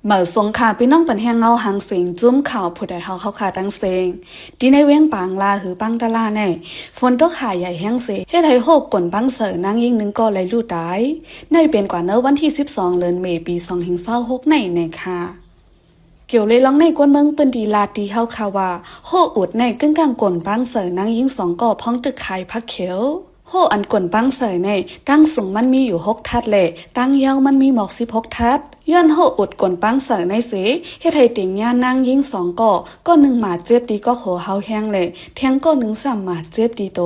เหมือสงขาพี่น้องเป็นแหงเงาหางเสียงจุ้มข่าวผู้ใดเฮาเขาขาดังเสียงดีในเวียงปางลาหือปังตะลาแน่ฝนตกหาใหญ่แห้งเสเฮ็ดให้โฮกกลปังเสอนางยิ่งนึงก็เลยลู่ตายในเป็นกว่าเนอวันที่12เดือนเมษปี2026ในค่ะเกี่ยวเลยลองในกวนเมืองเปิ้นดีลาตีเฮาค่ะว่าโฮอุดในกึ่งกลางกลปังเสอนางยิ่ง2ก่อพ้องตึกขายพักเขียวโฮอันกลปังเสยในตั้งสูงมันมีอยู่6ทัดแหละตั้งยาวมันมีหมอก16ทัดย้อนโฮอุดกลปังเสยในเสเฮ็ดให้เต็งย่านางยิง2ก็1หมาเจ็บดีก็โขเฮาแห้งเลยแทงก็1 3หมาเจ็บดีโต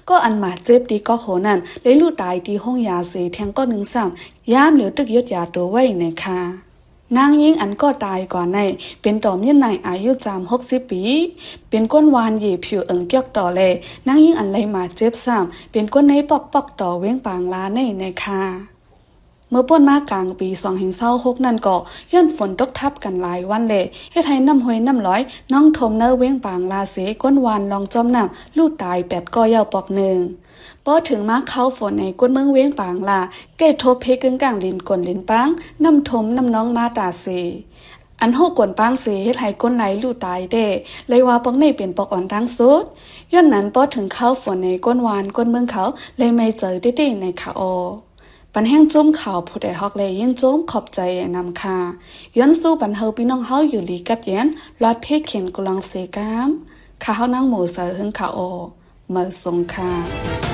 ก็อันหมาเจ็บดีก็โขนั่นเลยลู่ตายที่ห้องยาเสแทงก็1 3ยามเหลือตึกยดยาตัวไว้ในค่ะนางยิ่งอันก็ตายก่อนในเป็นต่อเมียนในอายุ60 ปีเป็นก้นวานเหยีผิวเกียกต่อเลยนางยิ่งอันไหลมาเจ็บซ้ำเป็นก้นในปอกต่อเว้งปางลาในค่ะเมื่อป่นมากลางปี2026นั่นก็ย้อนฝนตกทับกันหลายวันเลยเฮ็ดให้น้ำห้วยน้ำร้อยน้องทมเนอเว้งปางลาเสก้นวานลองจอมน้ำลู่ตาย8ก่อยาวปอก1พอถึงมาเข้าฝนในก้นเมืองเว้งปางลาเกตทบเพกึ่งกลางลินกลลินปังน้ำทมน้ำน้องมาตาเสอันโหกวนปังเสเฮ็ดให้ก้นไหลลู่ตายเด้เลยว่าปอกในเป็นปอกอ่อนดังสุดย้อนนั้นพอถึงเข้าฝนในก้นวานก้นเมืองเขาเลยไม่เจอได้ในค่ะอปันแห้งจุ้มข่าวผู้ใดฮอกเลยยินจุ้มขอบใจนำค่ะย้อนสู้ปันเฮาพี่น้องเฮาอยู่ลีกับเย็นลอดเพกเขียนกุลังเสกามข้าเฮานั่งหมูเสือหึงข่าวเมื่อสงค่ะ